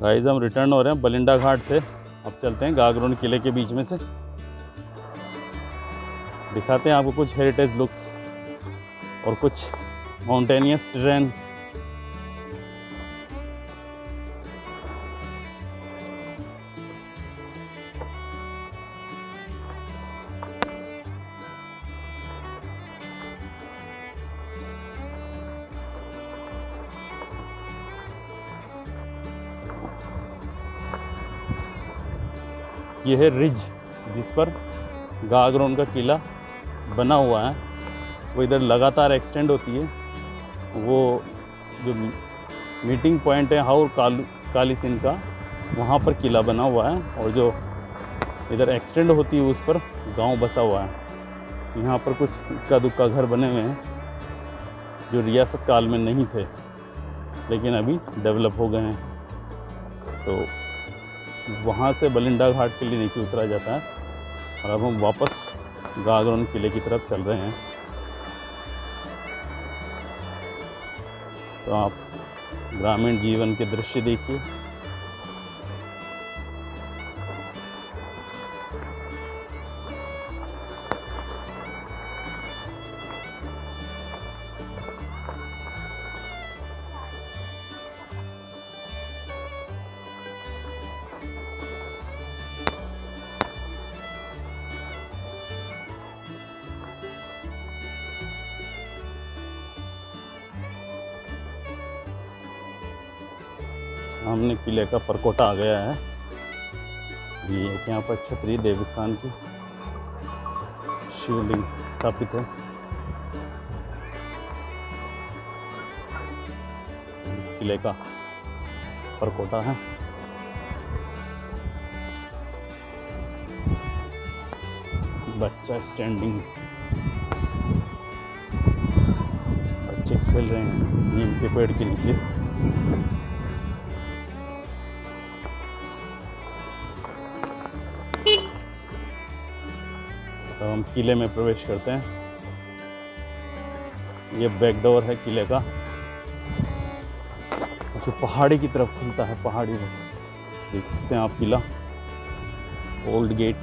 Guys हम return हो रहे हैं बलिंडा घाट से। अब चलते हैं गागरोन किले के बीच में से, दिखाते हैं आपको कुछ हेरिटेज लुक्स और कुछ माउंटेनियस टेरेन। ये है रिज जिस पर गागरोन का किला बना हुआ है, वो इधर लगातार एक्सटेंड होती है। वो जो मीटिंग पॉइंट है हाउर कालीसिन का, वहाँ पर किला बना हुआ है, और जो इधर एक्सटेंड होती है उस पर गांव बसा हुआ है। यहाँ पर कुछ इक्का दुक्का घर बने हुए हैं जो रियासत काल में नहीं थे लेकिन अभी डेवलप हो गए हैं। तो वहाँ से बलिंडा घाट के लिए नीचे उतरा जाता है, और अब हम वापस गागरोन किले की तरफ चल रहे हैं। तो आप ग्रामीण जीवन के दृश्य देखिए। सामने किले का परकोटा आ गया है। ये एक यहाँ पर क्षत्रिय देवस्थान की शिवलिंग स्थापित है। किले का परकोटा है। बच्चा स्टैंडिंग, बच्चे खेल रहे हैं नीम के पेड़ के नीचे। तो हम किले में प्रवेश करते हैं। ये बैक डोर है किले का, जो पहाड़ी की तरफ खुलता है। पहाड़ी में देख सकते हैं आप किला, ओल्ड गेट,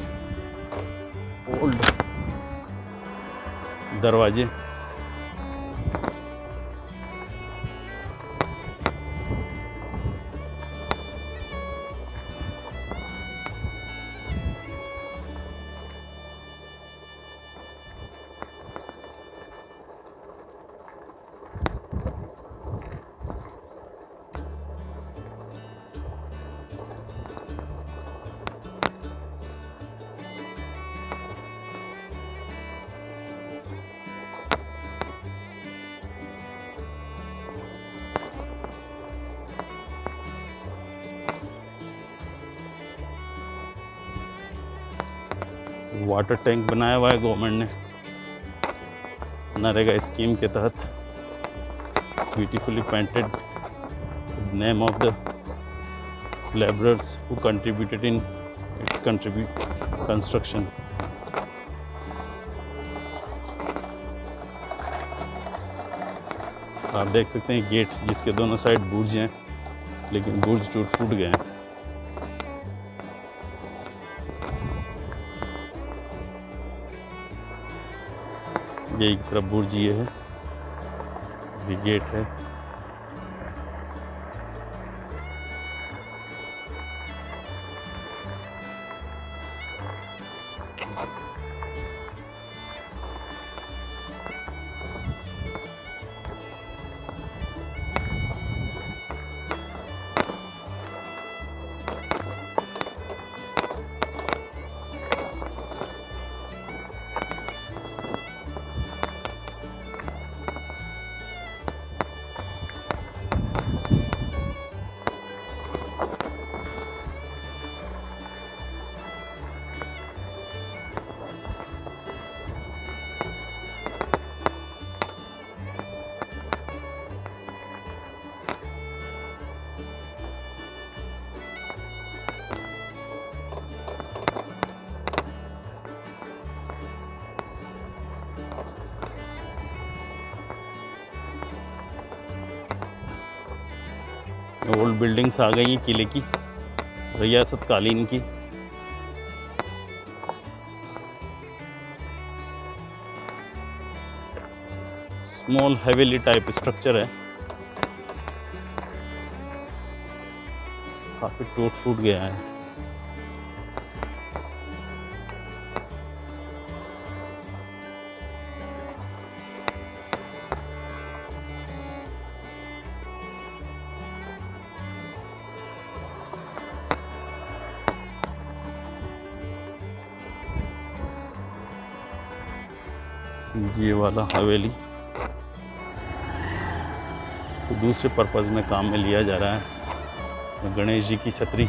ओल्ड दरवाजे। वाटर टैंक बनाया हुआ है गवर्नमेंट ने नरेगा स्कीम के तहत। Beautifully painted name of the labourers who contributed in its construction. आप देख सकते हैं गेट जिसके दोनों साइड बुर्ज हैं, लेकिन बुर्ज टूट गए हैं। ये एक तरफ बुर्ज ये है, ये गेट है। बिल्डिंग्स आ गई हैं किले की, रियासत कालीन की। स्मॉल हवेली टाइप स्ट्रक्चर है, काफी टूट फूट गया है। ये वाला हवेली इसको दूसरे पर्पज़ में काम में लिया जा रहा है। गणेश जी की छतरी,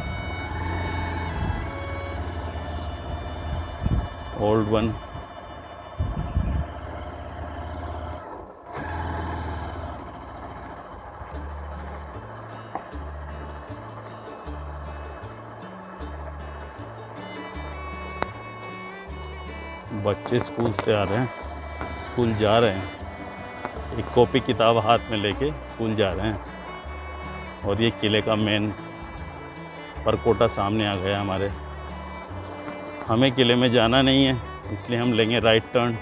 ओल्ड वन। बच्चे स्कूल से आ रहे हैं, स्कूल जा रहे हैं, एक कॉपी किताब हाथ में लेके स्कूल जा रहे हैं। और ये किले का मेन परकोटा सामने आ गया हमारे। हमें किले में जाना नहीं है, इसलिए हम लेंगे राइट टर्न।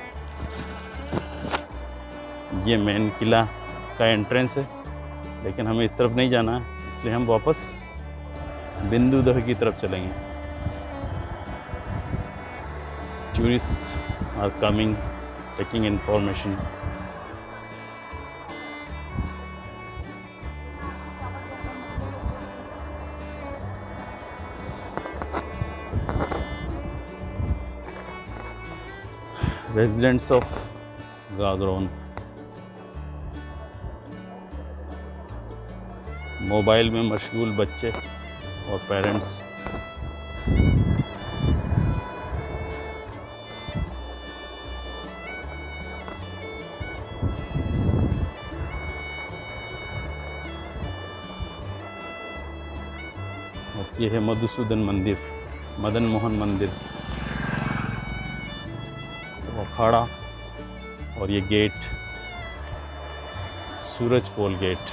ये मेन किला का एंट्रेंस है, लेकिन हमें इस तरफ नहीं जाना है, इसलिए हम वापस बिंदुदह की तरफ चलेंगे। Tourist are coming, taking information. Residents of Gagron. Mobile में मशगूल बच्चे और पेरेंट्स। और ये है मधुसूदन मंदिर, मदन मोहन मंदिर, अखाड़ा। और ये गेट सूरज पोल गेट।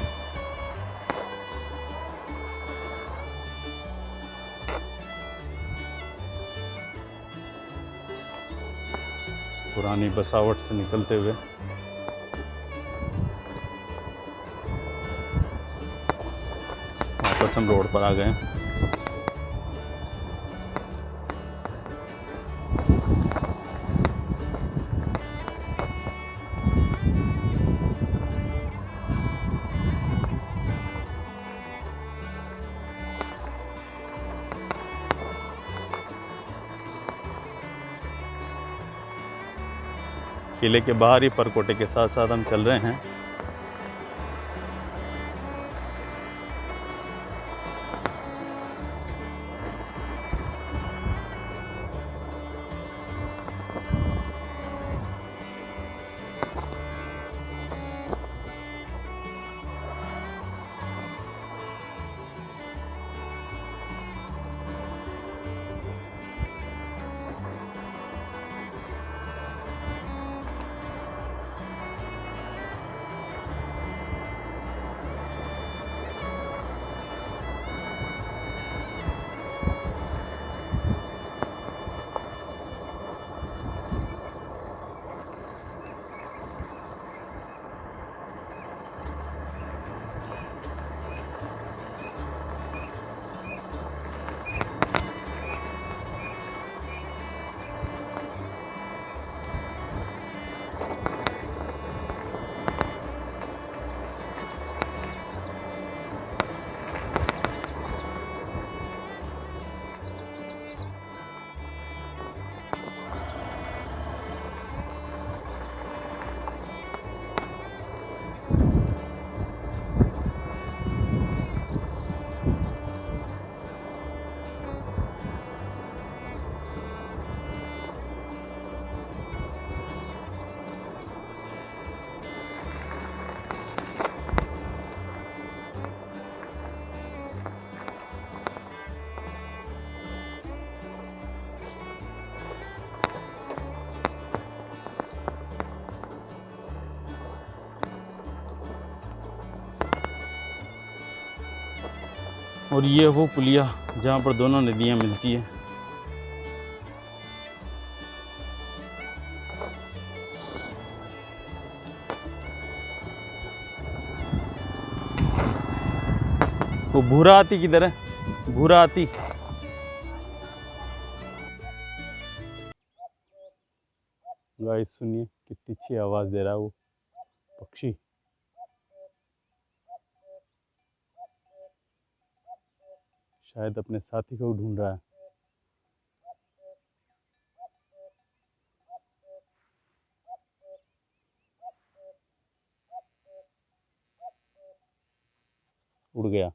पुरानी बसावट से निकलते हुए वापस हम रोड पर आ गए। किले के बाहर ही परकोटे के साथ साथ हम चल रहे हैं। और ये वो पुलिया जहाँ पर दोनों नदियाँ मिलती है। वो भूरा हाथी किधर है? भूरा हाथी। गाइस सुनिए कितनी अच्छी आवाज़ दे रहा है वो पक्षी। शायद अपने साथी को ढूंढ रहा है। उड़ गया।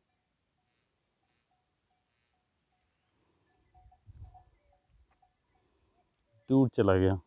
दूर चला गया।